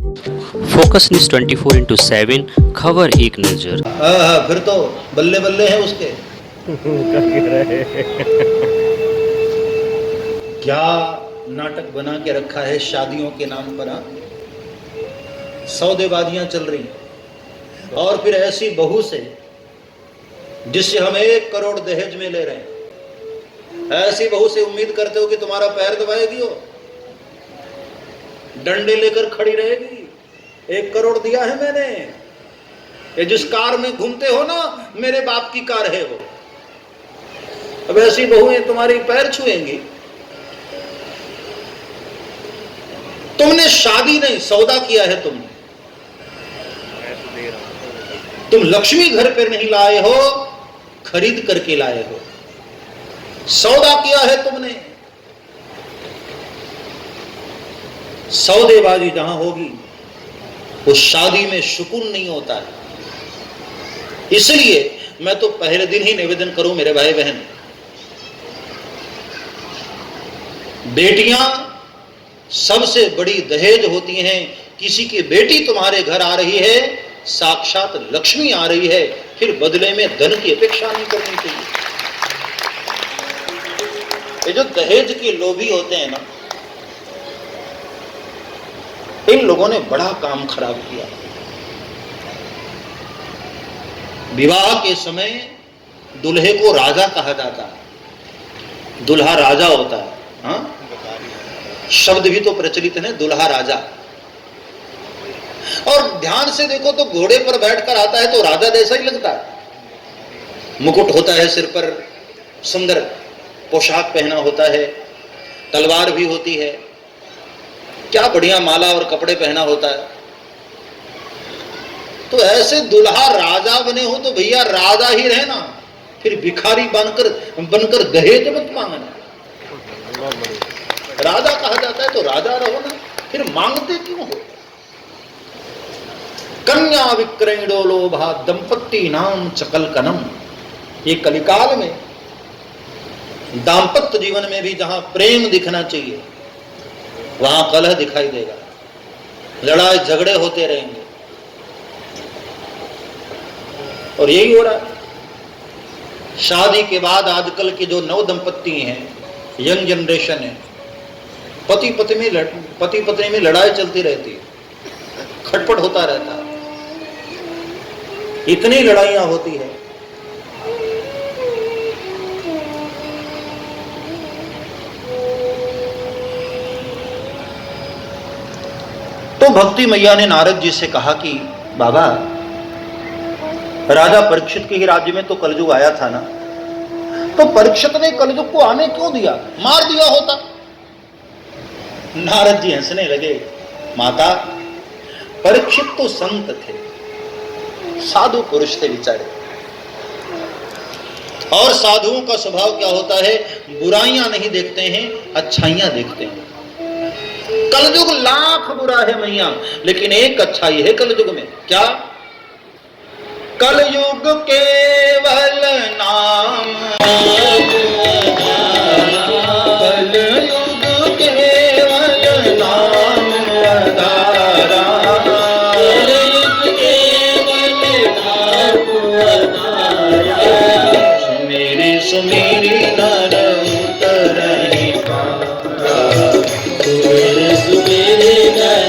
Focus news 24/7 खबर एक नजर। हाँ, फिर तो बल्ले बल्ले हैं उसके। क्या नाटक बना के रखा है शादियों के नाम पर। सौदेबाजियां चल रही और फिर ऐसी बहू से जिससे हम 1 करोड़ दहेज में ले रहे हैं, ऐसी बहू से उम्मीद करते हो कि तुम्हारा पैर दबाएगी, वो डंडे लेकर खड़ी रहेगी। 1 करोड़ दिया है मैंने, ये जिस कार में घूमते हो ना, मेरे बाप की कार है वो। अब ऐसी बहुएं तुम्हारी पैर छुएंगी। तुमने शादी नहीं, सौदा किया है तुमने। तुम लक्ष्मी घर पर नहीं लाए हो, खरीद करके लाए हो। सौदा किया है तुमने। सौदेबाजी जहां होगी उस शादी में सुकून नहीं होता है। इसलिए मैं तो पहले दिन ही निवेदन करूं मेरे भाई बहन, बेटियां सबसे बड़ी दहेज होती हैं। किसी की बेटी तुम्हारे घर आ रही है, साक्षात लक्ष्मी आ रही है, फिर बदले में धन की अपेक्षा नहीं करनी चाहिए। ये जो दहेज के लोभी होते हैं ना, इन लोगों ने बड़ा काम खराब किया। विवाह के समय दूल्हे को राजा कहा जाता है, दूल्हा राजा होता है। हाँ? शब्द भी तो प्रचलित है, दूल्हा राजा। और ध्यान से देखो तो घोड़े पर बैठकर आता है तो राजा जैसा ही लगता है। मुकुट होता है सिर पर, सुंदर पोशाक पहना होता है, तलवार भी होती है, क्या बढ़िया माला और कपड़े पहना होता है। तो ऐसे दुल्हा राजा बने हो तो भैया राजा ही रहना, फिर भिखारी बनकर दहेज मत मांगना। राजा कहा जाता है तो राजा रहो ना, फिर मांगते क्यों हो। कन्या विक्रयणो लोभा दंपत्ति नाम चकलकनम। ये कलिकाल में दाम्पत्य जीवन में भी जहां प्रेम दिखना चाहिए वहां कलह दिखाई देगा, लड़ाई झगड़े होते रहेंगे। और यही हो रहा है। शादी के बाद आजकल के जो नव दंपत्ति हैं, यंग जनरेशन है, पति पत्नी में लड़ाई चलती रहती है, खटपट होता रहता है, इतनी लड़ाइयां होती है। तो भक्ति मैया ने नारद जी से कहा कि बाबा, राजा परीक्षित के ही राज्य में तो कलयुग आया था ना, तो परीक्षित ने कलयुग को आने क्यों दिया, मार दिया होता। नारद जी हंसने लगे, माता परीक्षित तो संत थे, साधु पुरुष थे बेचारे, और साधुओं का स्वभाव क्या होता है, बुराइयां नहीं देखते हैं, अच्छाइयां देखते हैं। कलयुग लाख बुरा है मैया, लेकिन एक अच्छाई है कलयुग में। क्या? कलयुग केवल नाम, कलयुग केवल नाम आधारा, कलयुग केवल नाम आधारा, सुमेरी सुमेरी नर उतरहि पारा, सुमेरी सुमेरी नर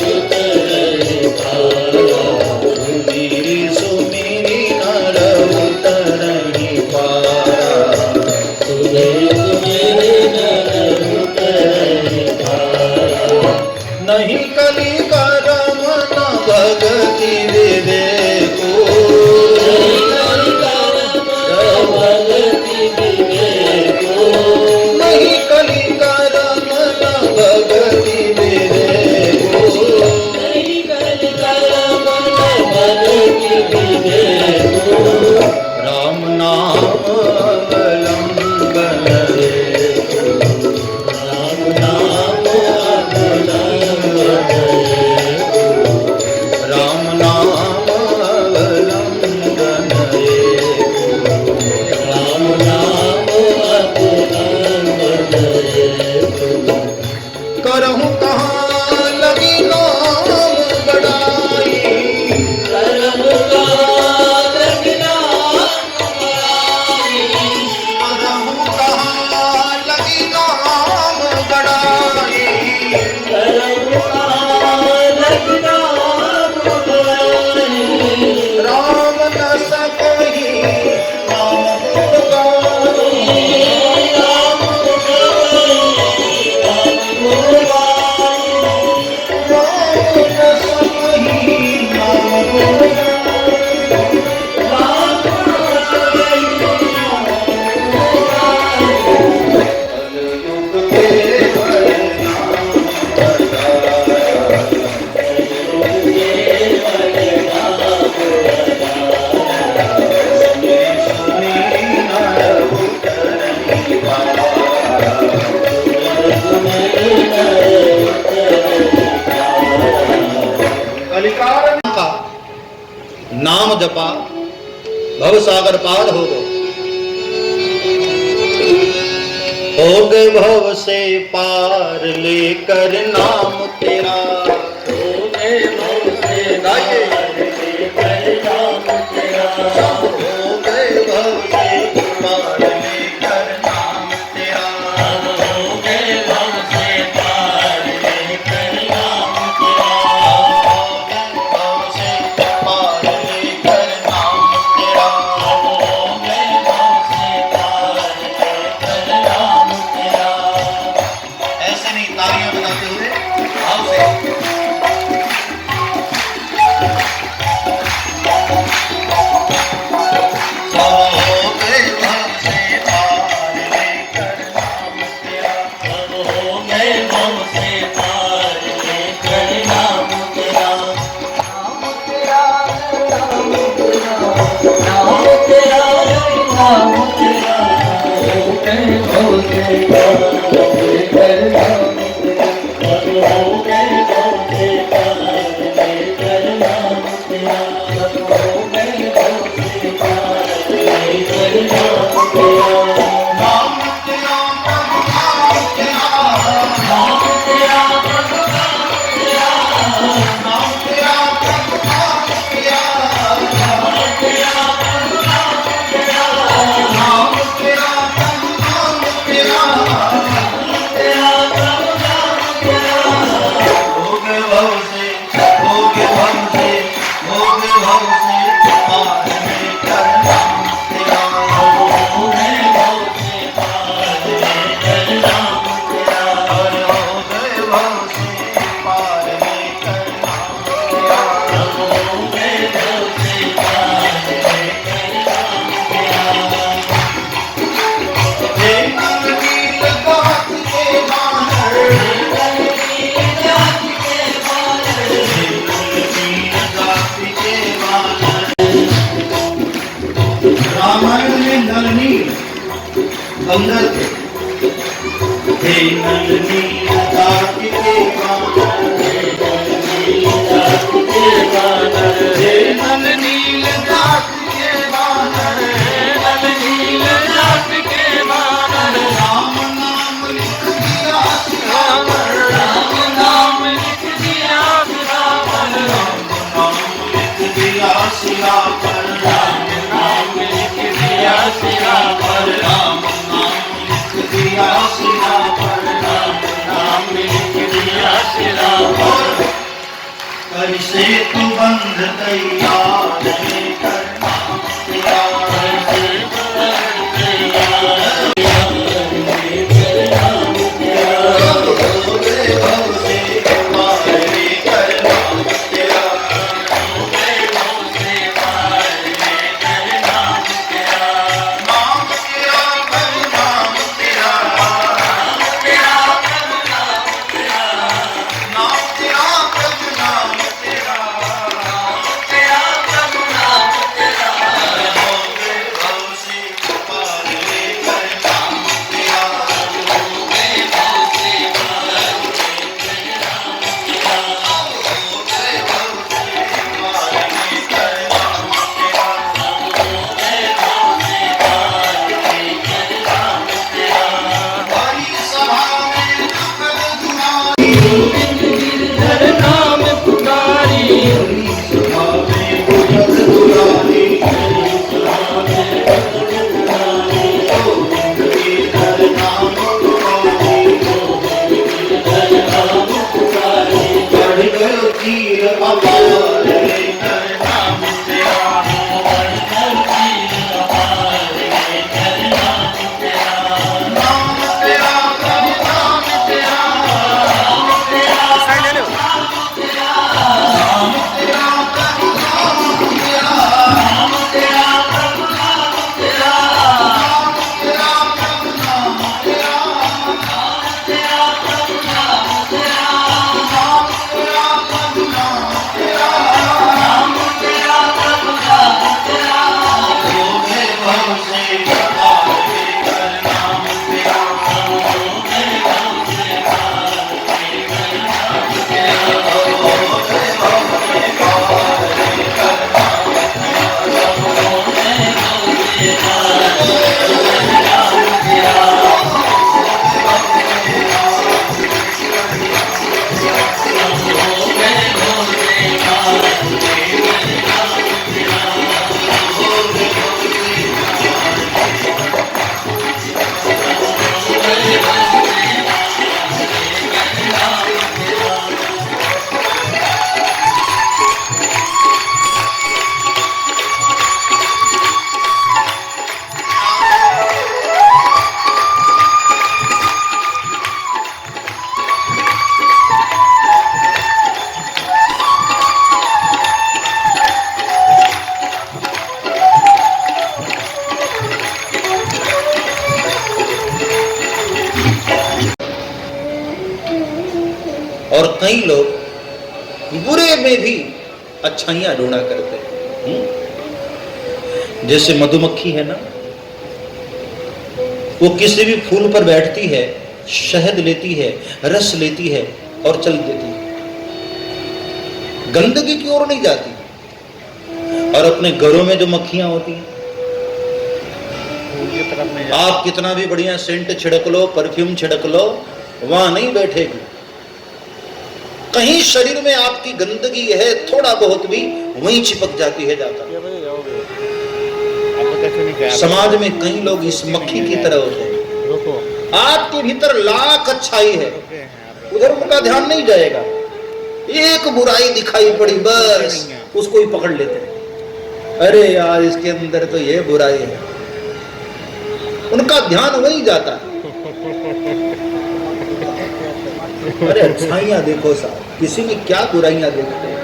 उतरहि पारा, सुमेरी सुमेरी नर उतरहि पारा, सुमेरी सुमेरी नर उतरहि पारा, नहीं कली करम न भगति विवेको, नहीं कली करम न भगति विवेको, नहीं कली करम न भगति विवेको, नहीं कली करम न भगति विवेको, राम नाम अवलंबन रे, राम नाम अवलंबन रे, राम नाम कलिकाल का नाम जपा भव सागर पार हो गए भव से पार लेकर नाम तेरा, हो गए भव से पार लेकर नाम तेरा, हो गए भव से पार लेकर नाम तेरा, हो गए भव से पार लेकर नाम तेरा, हो गए भव से पार लेकर नाम तेरा, हो गए भव से पार लेकर नाम तेरा। ऐसे नहीं, तालियां बजाते हुए भाव से। रामायण में नलनी बंदर थे, हे नलनी जाति के बानर, हे नलनी जाति के बानर, हे नलनी जाति के बानर, हे नलनी जाति के बानर, राम नाम लिख दिया सिरावर, राम नाम लिख दिया सिरावर, राम नाम लिख दिया सिरावर, राम नाम लिख दिया सिरावर, राम नाम लिख दिया सिरावर, राम नाम लिख दिया सिरावर। कर से तू बंध तैयार लेकर नाम तेरा, कर से तू बंध तैयार लेकर नाम तेरा, हो गए भव से पार लेकर नाम तेरा, हो गए भव से पार लेकर नाम तेरा, नाम तेरा कर नाम तेरा, नाम तेरा कर नाम तेरा, नाम तेरा कर नाम तेरा, नाम तेरा कर नाम तेरा, हो गए भव से पार लेकर नाम तेरा, हो गए भव से पार लेकर नाम तेरा, हो गए भव से पार लेकर नाम तेरा, हो गए भव से पार लेकर नाम तेरा। बड़ी सभा में जुगल दुआरी, गिरधर नाम पुकारी, बड़ी सभा में जुगल दुआरी, बड़ी सभा में जुगल दुआरी, गोविंद गिरधर नाम पुकारी, गोविंद गिरधर नाम पुकारी, बढ़ गयो तीर अपार लेकर नाम तेरा, बढ़ गयो तीर अपार लेकर नाम तेरा, नाम तेरा कर नाम तेरा, नाम तेरा कर नाम तेरा, नाम तेरा कर नाम तेरा, नाम तेरा कर नाम तेरा, नाम तेरा कर नाम तेरा, नाम तेरा कर नाम तेरा, नाम तेरा कर नाम तेरा, नाम तेरा कई लोग बुरे में भी अच्छाइयां ढूंढा करते हैं। जैसे मधुमक्खी है ना, वो किसी भी फूल पर बैठती है, शहद लेती है, रस लेती है और चल देती है, गंदगी की ओर नहीं जाती। और अपने घरों में जो मक्खियां होती हैं, आप कितना भी बढ़िया सेंट छिड़क लो, परफ्यूम छिड़क लो, वहां नहीं बैठेगी। कहीं शरीर में आपकी गंदगी है, थोड़ा बहुत भी वहीं चिपक जाती है जाकर। समाज में कई लोग इस मक्खी की तरह होते हैं। आपके भीतर लाख अच्छाई है, उधर उनका ध्यान नहीं जाएगा। एक बुराई दिखाई पड़ी, बस उसको ही पकड़ लेते हैं। अरे यार, इसके अंदर तो ये बुराई है, उनका ध्यान वही जाता है। अरे अच्छाइयां देखो साहब, किसी में क्या बुराइयां देखते हैं।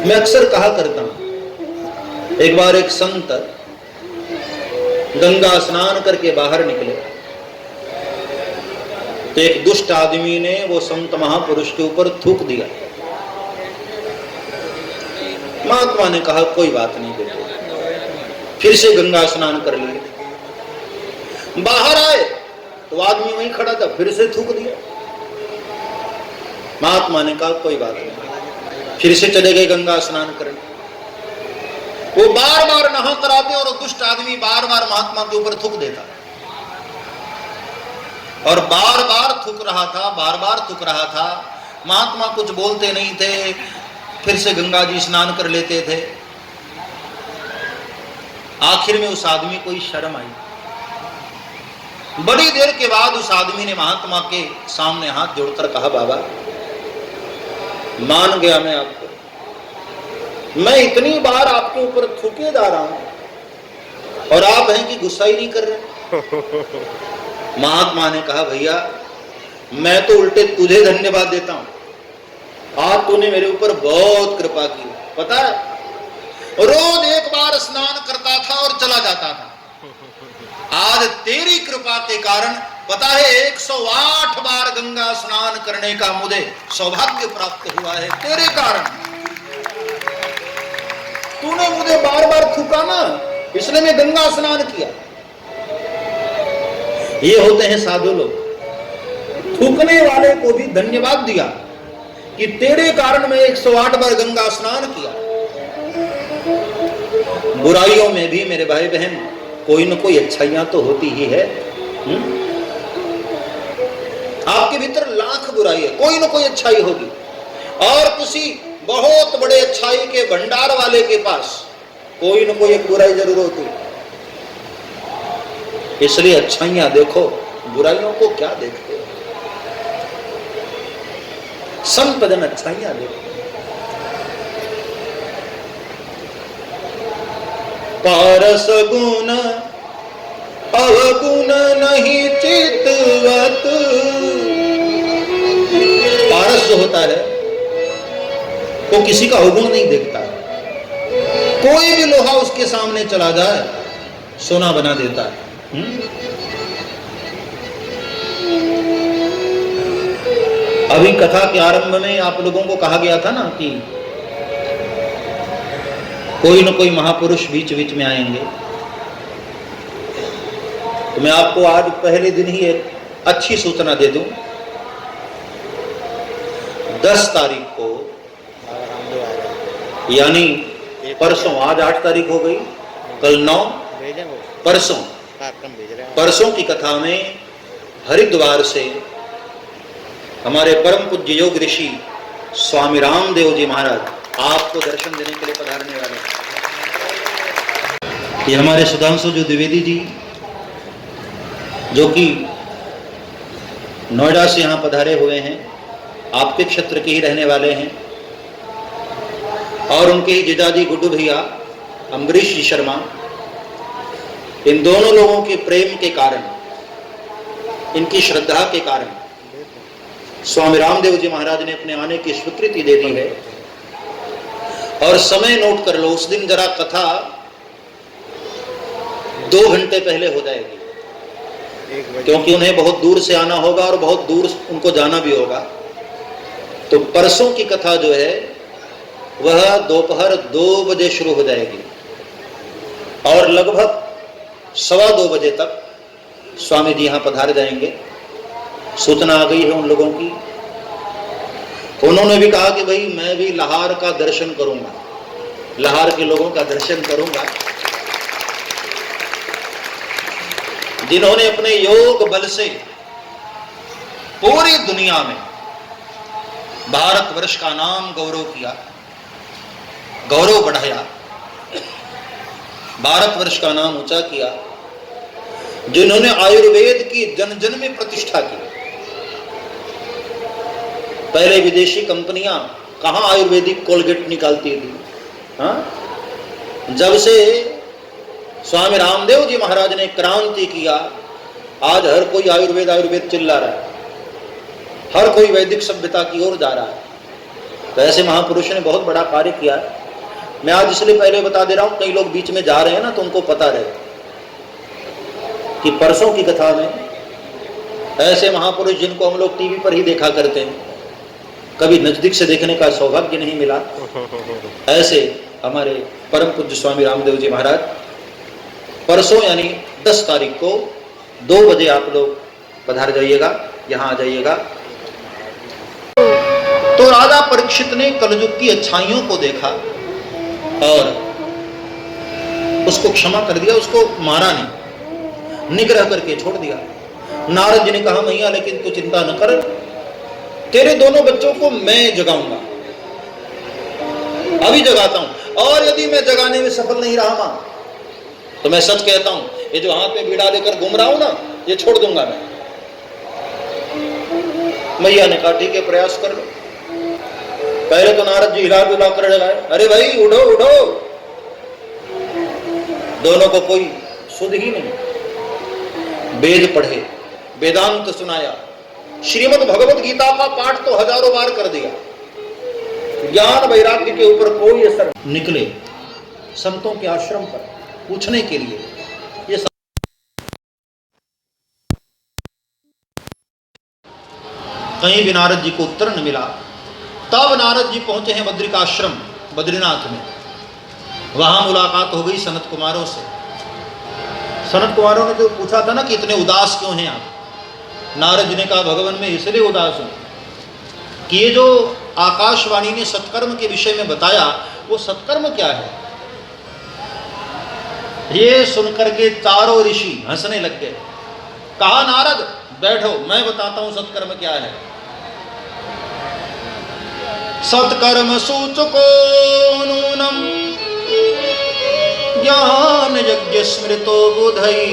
मैं अक्सर कहा करता हूं, एक बार एक संत गंगा स्नान करके बाहर निकले तो एक दुष्ट आदमी ने वो संत महापुरुष के ऊपर थूक दिया। महात्मा ने कहा कोई बात नहीं बेटे, फिर से गंगा स्नान कर लिए। बाहर आए तो आदमी वहीं खड़ा था, फिर से थूक दिया। महात्मा ने कहा कोई बात नहीं, फिर से चले गए गंगा स्नान करने। वो बार बार नहा कराते और दुष्ट आदमी बार बार महात्मा के ऊपर थूक देता और बार बार थूक रहा था, बार बार थूक रहा था। महात्मा कुछ बोलते नहीं थे, फिर से गंगा जी स्नान कर लेते थे। आखिर में उस आदमी को शर्म आई। बड़ी देर के बाद उस आदमी ने महात्मा के सामने हाथ जोड़कर कहा बाबा, मान गया मैं आपको, मैं इतनी बार आपके ऊपर थूके जा रहा हूं और आप हैं कि गुस्सा ही नहीं कर रहे। महात्मा ने कहा भैया, मैं तो उल्टे तुझे धन्यवाद देता हूं, आज तूने मेरे ऊपर बहुत कृपा की। पता है, रोज एक बार स्नान करता था और चला जाता था, आज तेरी कृपा के कारण पता है 108 बार गंगा स्नान करने का मुझे सौभाग्य प्राप्त हुआ है। तेरे कारण तूने मुझे बार बार थूका ना, इसलिए मैं गंगा स्नान किया। ये होते हैं साधु लोग, थूकने वाले को भी धन्यवाद दिया कि तेरे कारण मैं 108 बार गंगा स्नान किया। बुराइयों में भी मेरे भाई बहन कोई न कोई अच्छाइयां तो होती ही है। आपके भीतर लाख बुराई है, कोई न कोई अच्छाई होगी। और किसी बहुत बड़े अच्छाई के भंडार वाले के पास कोई न कोई एक बुराई जरूर होती है। इसलिए अच्छाइयां देखो, बुराइयों को क्या देखते हो। संत जन अच्छाइयां देखो। पारस गुण अवगुण नहीं चितवत। पारस जो होता है वो किसी का अवगुण नहीं देखता। कोई भी लोहा उसके सामने चला जाए सोना बना देता है। अभी कथा के आरंभ में आप लोगों को कहा गया था ना कि कोई न कोई महापुरुष बीच बीच में आएंगे। तो मैं आपको आज पहले दिन ही एक अच्छी सूचना दे दूं। 10 तारीख को, यानी परसों, आज 8 तारीख हो गई, कल 9, परसों की कथा में हरिद्वार से हमारे परम पूज्य योग ऋषि स्वामी रामदेव जी महाराज आपको दर्शन देने के लिए पधारने वाले हैं। ये हमारे सुधांशु जो द्विवेदी जी, जो कि नोएडा से यहाँ पधारे हुए हैं, आपके क्षेत्र के ही रहने वाले हैं, और उनके ही जीजाजी गुड्डू भैया अम्बरीश जी शर्मा, इन दोनों लोगों के प्रेम के कारण, इनकी श्रद्धा के कारण स्वामी रामदेव जी महाराज ने अपने आने की स्वीकृति दे दी है। और समय नोट कर लो, उस दिन जरा कथा 2 घंटे पहले हो जाएगी, क्योंकि उन्हें बहुत दूर से आना होगा और बहुत दूर उनको जाना भी होगा। तो परसों की कथा जो है वह दोपहर 2 बजे शुरू हो जाएगी और लगभग 1:15 बजे तक स्वामी जी यहां पधार जाएंगे। सूचना आ गई है उन लोगों की। उन्होंने भी कहा कि भाई मैं भी लाहौर का दर्शन करूंगा, लाहौर के लोगों का दर्शन करूंगा जिन्होंने अपने योग बल से पूरी दुनिया में भारतवर्ष का नाम गौरव किया, गौरव बढ़ाया, भारतवर्ष का नाम ऊंचा किया, जिन्होंने आयुर्वेद की जन जन में प्रतिष्ठा की। पहले विदेशी कंपनियां कहां आयुर्वेदिक कोलगेट निकालती थी, हाँ? जब से स्वामी रामदेव जी महाराज ने क्रांति किया, आज हर कोई आयुर्वेद आयुर्वेद चिल्ला रहा है, हर कोई वैदिक सभ्यता की ओर जा रहा है। तो ऐसे महापुरुष ने बहुत बड़ा कार्य किया है। मैं आज इसलिए पहले बता दे रहा हूं, कई लोग बीच में जा रहे हैं ना, तो उनको पता रहे कि परसों की कथा में ऐसे महापुरुष जिनको हम लोग टीवी पर ही देखा करते हैं, कभी नजदीक से देखने का सौभाग्य नहीं मिला, ऐसे हमारे परम पूज्य स्वामी रामदेव जी महाराज परसों यानी 10 तारीख को 2 बजे आप लोग पधार जाइएगा, यहां आ जाइएगा। तो राजा परीक्षित ने कलयुग की अच्छाइयों को देखा और उसको क्षमा कर दिया, उसको मारा नहीं, निग्रह करके छोड़ दिया। नारद जी ने कहा मैया लेकिन तू चिंता न कर, तेरे दोनों बच्चों को मैं जगाऊंगा, अभी जगाता हूं, और यदि मैं जगाने में सफल नहीं रहा मां तो मैं सच कहता हूं, ये जो हाथ में बीड़ा लेकर घूम रहा हूं ना, ये छोड़ दूंगा मैं। मैया ने कहा ठीक है, प्रयास कर लो। पहले तो नारद जी हिला डुला कर जगाए, अरे भाई उठो उठो, दोनों को कोई सुध ही नहीं। वेद पढ़े, वेदांत सुनाया, श्रीमद् भगवत गीता का पाठ तो हजारों बार कर दिया, ज्ञान वैराग्य के ऊपर कोई असर। निकले संतों के आश्रम पर पूछने के लिए, ये कहीं भी नारद जी को उत्तर न मिला। तब नारद जी पहुंचे हैं बद्रिकाश्रम, बद्रीनाथ में। वहां मुलाकात हो गई सनत कुमारों से। सनत कुमारों ने जो पूछा था ना कि इतने उदास क्यों हैं आप, नारद जी ने कहा भगवान मैं इसलिए उदास हूं कि ये जो आकाशवाणी ने सत्कर्म के विषय में बताया, वो सत्कर्म क्या है। ये सुनकर के चारों ऋषि हंसने लग गए। कहा नारद बैठो, मैं बताता हूं सत्कर्म क्या है। सत्कर्म सूचको नूनम ज्ञान यज्ञ स्मृतो बुधई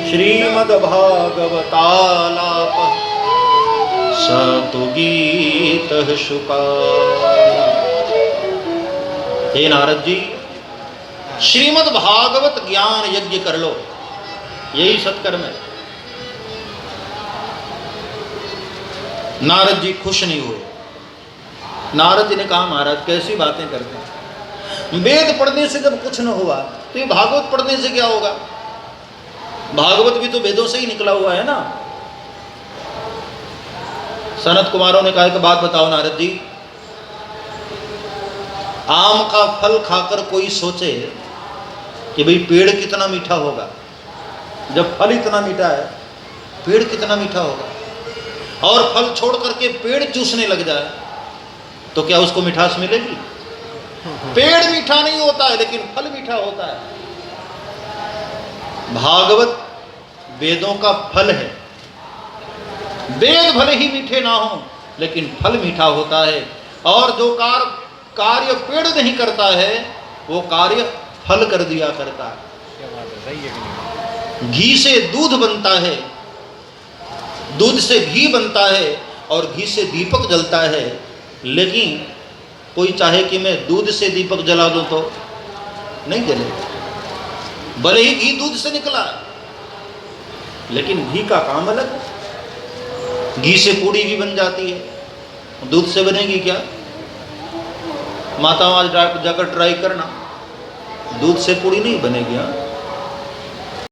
श्रीमद् भागवतालाप सतु गीत शुका। हे नारद जी, श्रीमद् भागवत ज्ञान यज्ञ कर लो, यही सत्कर्म है। नारद जी खुश नहीं हुए। नारद जी ने कहा महाराज कैसी बातें करते हैं, वेद पढ़ने से जब कुछ न हुआ तो ये भागवत पढ़ने से क्या होगा। भागवत भी तो वेदों से ही निकला हुआ है ना। सनत कुमारों ने कहा कि बात बताओ नारद जी, आम का फल खाकर कोई सोचे कि भाई पेड़ कितना मीठा होगा, जब फल इतना मीठा है पेड़ कितना मीठा होगा, और फल छोड़ करके पेड़ चूसने लग जाए तो क्या उसको मिठास मिलेगी। पेड़ मीठा नहीं होता है लेकिन फल मीठा होता है। भागवत वेदों का फल है। वेद भले ही मीठे ना हो लेकिन फल मीठा होता है, और जो कार्य पेड़ नहीं करता है वो कार्य फल कर दिया करता है। घी से दूध बनता है, दूध से घी बनता है, और घी से दीपक जलता है। लेकिन कोई चाहे कि मैं दूध से दीपक जला दूं तो नहीं जलेगा। भले ही घी दूध से निकला लेकिन घी का काम अलग। घी से पूड़ी भी बन जाती है, दूध से बनेगी क्या। माताओं आज जाकर ट्राई करना, दूध से पूड़ी नहीं बनेगी। हाँ,